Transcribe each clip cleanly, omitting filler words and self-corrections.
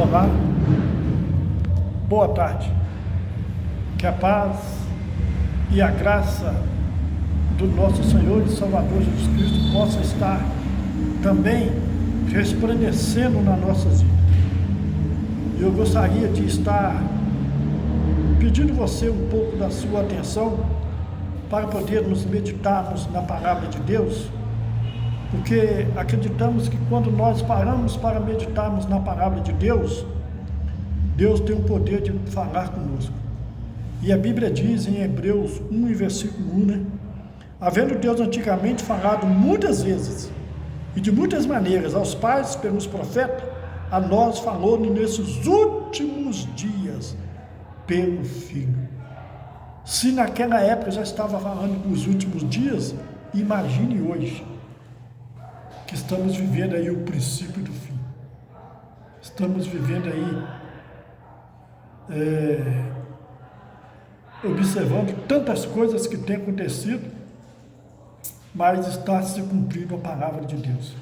Olá, boa tarde. Que a paz e a graça do nosso Senhor e Salvador Jesus Cristo possa estar também resplandecendo nas nossas vidas. Eu gostaria de estar pedindo você um pouco da sua atenção para podermos meditarmos na palavra de Deus, porque acreditamos que quando nós paramos para meditarmos na palavra de Deus, Deus tem o poder de falar conosco. E a Bíblia diz em Hebreus 1, versículo 1, havendo Deus antigamente falado muitas vezes e de muitas maneiras aos pais pelos profetas, a nós falou nesses últimos dias pelo Filho. Se naquela época já estava falando dos últimos dias, imagine hoje, que estamos vivendo aí o princípio do fim. Estamos vivendo aí, observando tantas coisas que têm acontecido, mas está se cumprindo a palavra de Deus.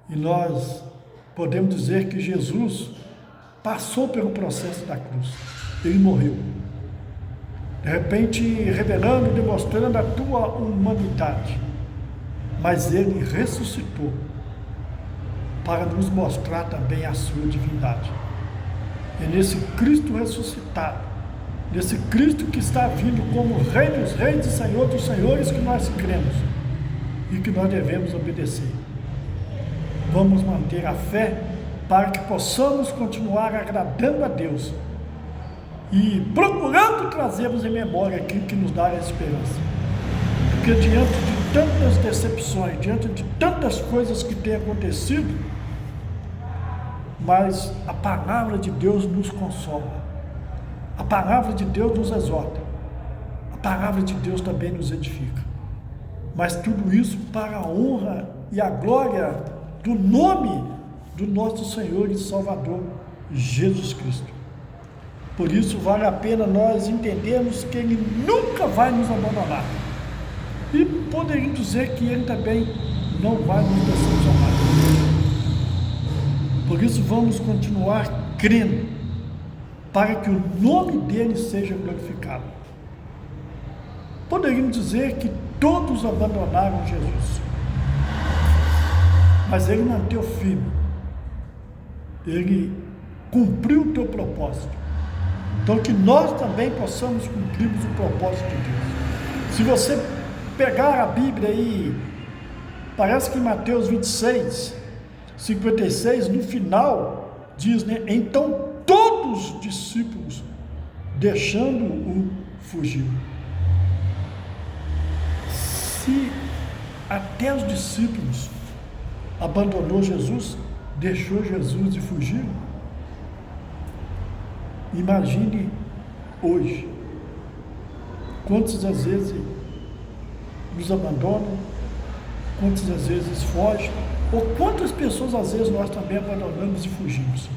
E nós podemos dizer que Jesus passou pelo processo da cruz. Ele morreu. De repente, revelando, demonstrando a tua humanidade. Mas ele ressuscitou para nos mostrar também a sua divindade. É nesse Cristo ressuscitado, nesse Cristo que está vindo como Rei dos Reis e Senhor dos Senhores, que nós cremos e que nós devemos obedecer. Vamos manter a fé para que possamos continuar agradando a Deus e procurando trazermos em memória aquilo que nos dá a esperança. Porque diante de tantas decepções, diante de tantas coisas que têm acontecido, mas a palavra de Deus nos consola, a palavra de Deus nos exorta, a palavra de Deus também nos edifica. Mas tudo isso para a honra e a glória do nome do nosso Senhor e Salvador, Jesus Cristo. Por isso vale a pena nós entendermos que Ele nunca vai nos abandonar. E poderíamos dizer que Ele também não vai nos decepcionar. Por isso vamos continuar crendo, para que o nome dEle seja glorificado. Poderíamos dizer que todos abandonaram Jesus, mas Ele manteve firme. Ele cumpriu o teu propósito. Então que nós também possamos cumprirmos o propósito de Deus. Se você pegar a Bíblia aí, parece que em Mateus 26, 56, no final, diz, né? Então todos os discípulos, deixando-o, fugiram. Se até os discípulos abandonou Jesus, deixou Jesus e fugiram, imagine hoje, quantas às vezes nos abandonam, quantas às vezes fogem, ou quantas pessoas às vezes nós também abandonamos e fugimos.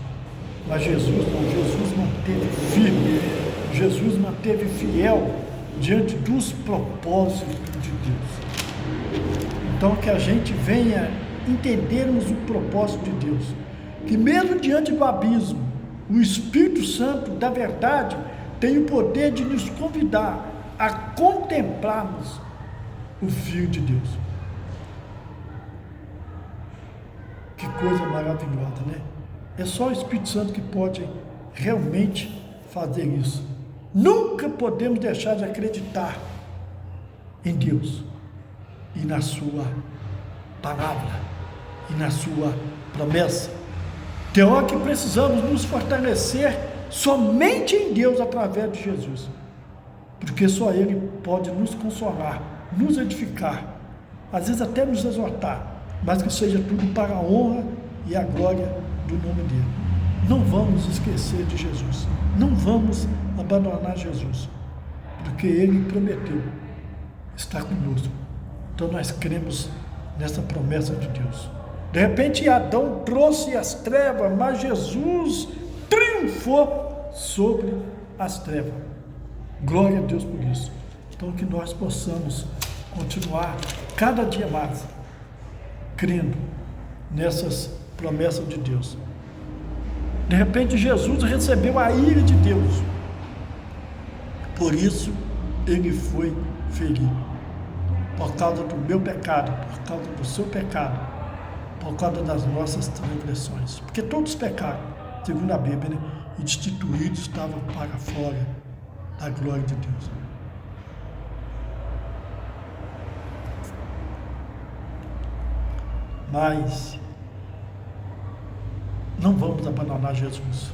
Mas Jesus não, Jesus manteve firme, Jesus manteve fiel diante dos propósitos de Deus. Então que a gente venha entendermos o propósito de Deus, que mesmo diante do abismo, o Espírito Santo da verdade tem o poder de nos convidar a contemplarmos o Filho de Deus. Que coisa maravilhosa, né? É só o Espírito Santo que pode realmente fazer isso. Nunca podemos deixar de acreditar em Deus e na sua palavra e na sua promessa. Tem hora que precisamos nos fortalecer somente em Deus através de Jesus, porque só Ele pode nos consolar, nos edificar, às vezes até nos exortar, mas que seja tudo para a honra e a glória do nome dEle. Não vamos esquecer de Jesus, não vamos abandonar Jesus, porque Ele prometeu estar conosco. Então nós cremos nessa promessa de Deus. De repente Adão trouxe as trevas, mas Jesus triunfou sobre as trevas. Glória a Deus por isso. Então que nós possamos continuar cada dia mais crendo nessas promessas de Deus. De repente Jesus recebeu a ira de Deus. Por isso ele foi ferido. Por causa do meu pecado, por causa do seu pecado, por causa das nossas transgressões. Porque todos pecaram, segundo a Bíblia, né? E destituídos estavam para fora da glória de Deus. Mas não vamos abandonar Jesus.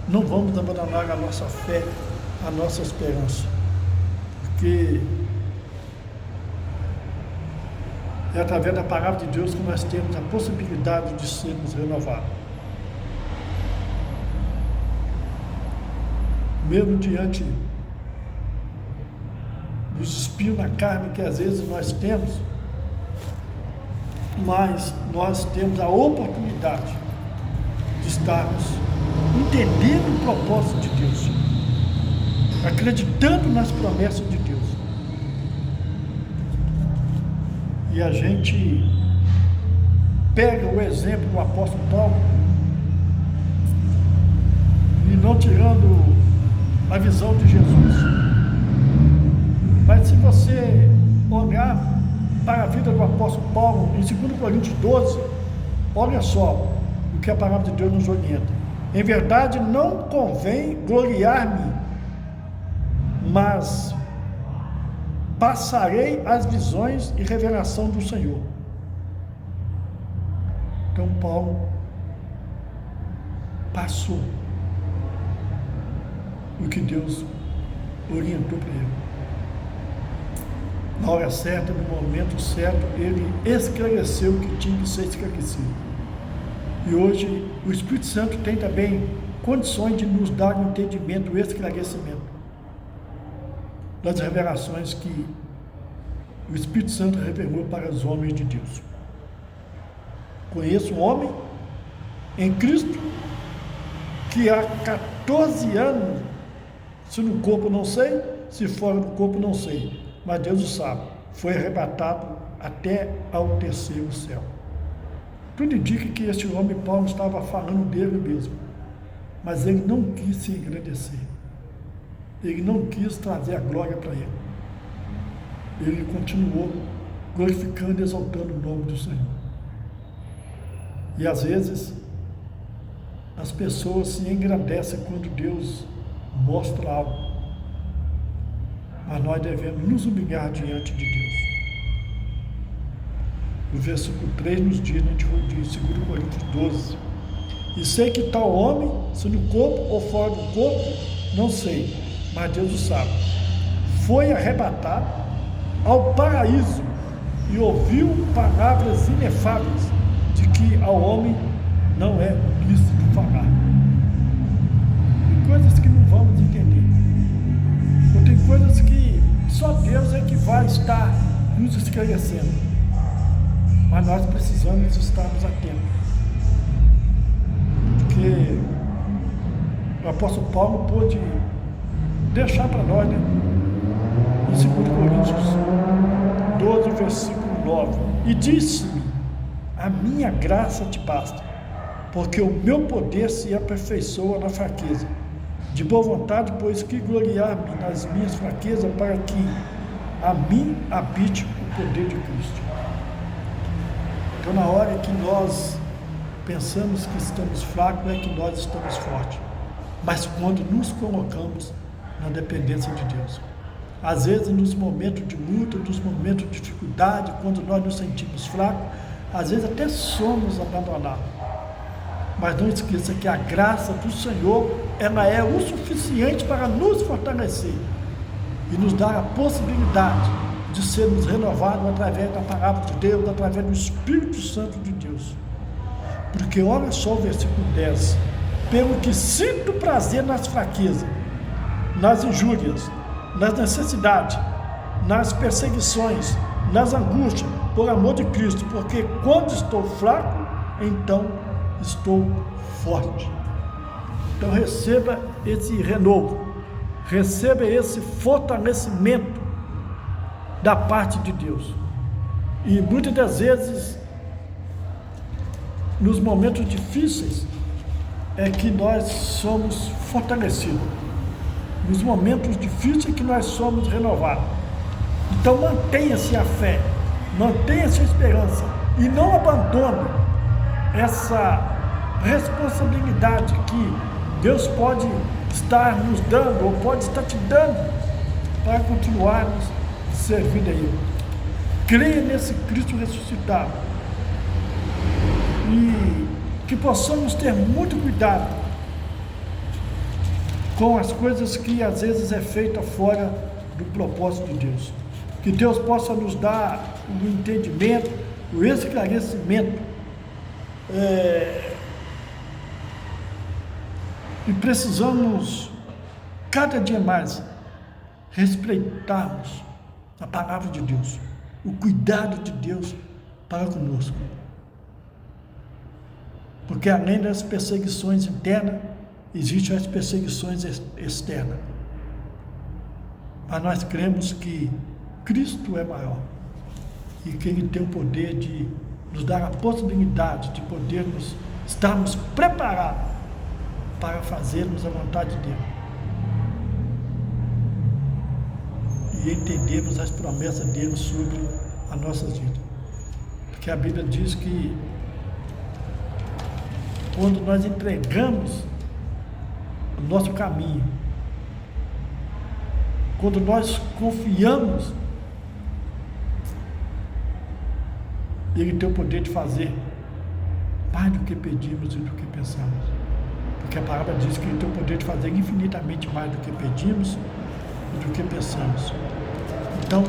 Não vamos abandonar a nossa fé, a nossa esperança. Porque é através da palavra de Deus que nós temos a possibilidade de sermos renovados. Mesmo diante dos espinhos na carne que às vezes nós temos, mas nós temos a oportunidade de estarmos entendendo o propósito de Deus, acreditando nas promessas de Deus. E a gente pega o exemplo do apóstolo Paulo e não tirando a visão de Jesus. Mas se você olhar para a vida do apóstolo Paulo, em 2 Coríntios 12, olha só o que a palavra de Deus nos orienta. Em verdade, não convém gloriar-me, mas passarei as visões e revelação do Senhor. Então Paulo passou o que Deus orientou para ele. Na hora certa, no momento certo, ele esclareceu o que tinha que ser esclarecido. E hoje o Espírito Santo tem também condições de nos dar um entendimento, um esclarecimento das revelações que o Espírito Santo revelou para os homens de Deus. Conheço um homem em Cristo que há 14 anos, se no corpo não sei, se fora do corpo não sei, mas Deus o sabe, foi arrebatado até ao terceiro céu. Tudo indica que este homem Paulo estava falando dele mesmo, mas ele não quis se engrandecer, ele não quis trazer a glória para ele, ele continuou glorificando e exaltando o nome do Senhor. E às vezes as pessoas se engrandecem quando Deus mostra algo, mas nós devemos nos humilhar diante de Deus. O versículo 3 nos diz, de 2 Coríntios 12, e sei que tal homem, se no corpo ou fora do corpo, não sei, mas Deus o sabe, foi arrebatado ao paraíso e ouviu palavras inefáveis, de que ao homem não é lícito falar. Tem coisas que não vamos entender, ou tem coisas que só Deus é que vai estar nos esclarecendo, mas nós precisamos estarmos atentos, porque o apóstolo Paulo pôde deixar para nós, né? Em 2 Coríntios 12, versículo 9, e disse-me: a minha graça te basta, porque o meu poder se aperfeiçoa na fraqueza. De boa vontade, pois que gloriar-me nas minhas fraquezas, para que a mim habite o poder de Cristo. Então, na hora que nós pensamos que estamos fracos, é que nós estamos fortes. Mas quando nos colocamos na dependência de Deus, às vezes nos momentos de luta, nos momentos de dificuldade, quando nós nos sentimos fracos, às vezes até somos abandonados. Mas não esqueça que a graça do Senhor, ela é o suficiente para nos fortalecer e nos dar a possibilidade de sermos renovados através da palavra de Deus, através do Espírito Santo de Deus. Porque olha só o versículo 10, pelo que sinto prazer nas fraquezas, nas injúrias, nas necessidades, nas perseguições, nas angústias, por amor de Cristo, porque quando estou fraco, então estou forte. Então receba esse renovo, receba esse fortalecimento da parte de Deus. E muitas das vezes nos momentos difíceis é que nós somos fortalecidos. Nos momentos difíceis é que nós somos renovados. Então mantenha-se a fé, mantenha-se a esperança e não abandone essa responsabilidade que Deus pode estar nos dando ou pode estar te dando para continuarmos servindo a Ele. Creia nesse Cristo ressuscitado e que possamos ter muito cuidado com as coisas que às vezes é feita fora do propósito de Deus. Que Deus possa nos dar o entendimento, o esclarecimento, e precisamos cada dia mais respeitarmos a palavra de Deus, o cuidado de Deus para conosco. Porque além das perseguições internas, existem as perseguições externas. Mas nós cremos que Cristo é maior e que Ele tem o poder de nos dar a possibilidade de podermos estarmos preparados para fazermos a vontade dEle e entendermos as promessas dEle sobre as nossas vidas. Porque a Bíblia diz que quando nós entregamos o nosso caminho, quando nós confiamos, Ele tem o poder de fazer mais do que pedimos e do que pensamos. Porque a palavra diz que Ele tem o poder de fazer infinitamente mais do que pedimos e do que pensamos. Então,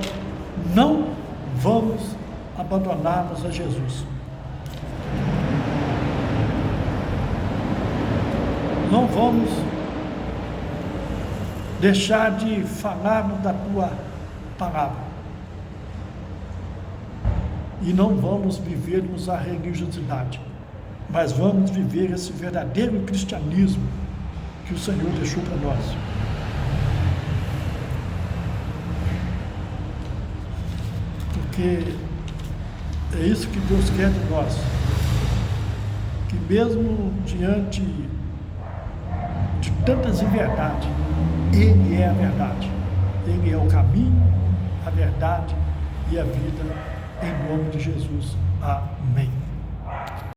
não vamos abandonarmos a Jesus. Não vamos deixar de falarmos da Tua palavra. E não vamos vivermos a religiosidade, mas vamos viver esse verdadeiro cristianismo que o Senhor deixou para nós. Porque é isso que Deus quer de nós, que mesmo diante de tantas inverdades, Ele é a verdade, Ele é o caminho, a verdade e a vida, em nome de Jesus. Amém.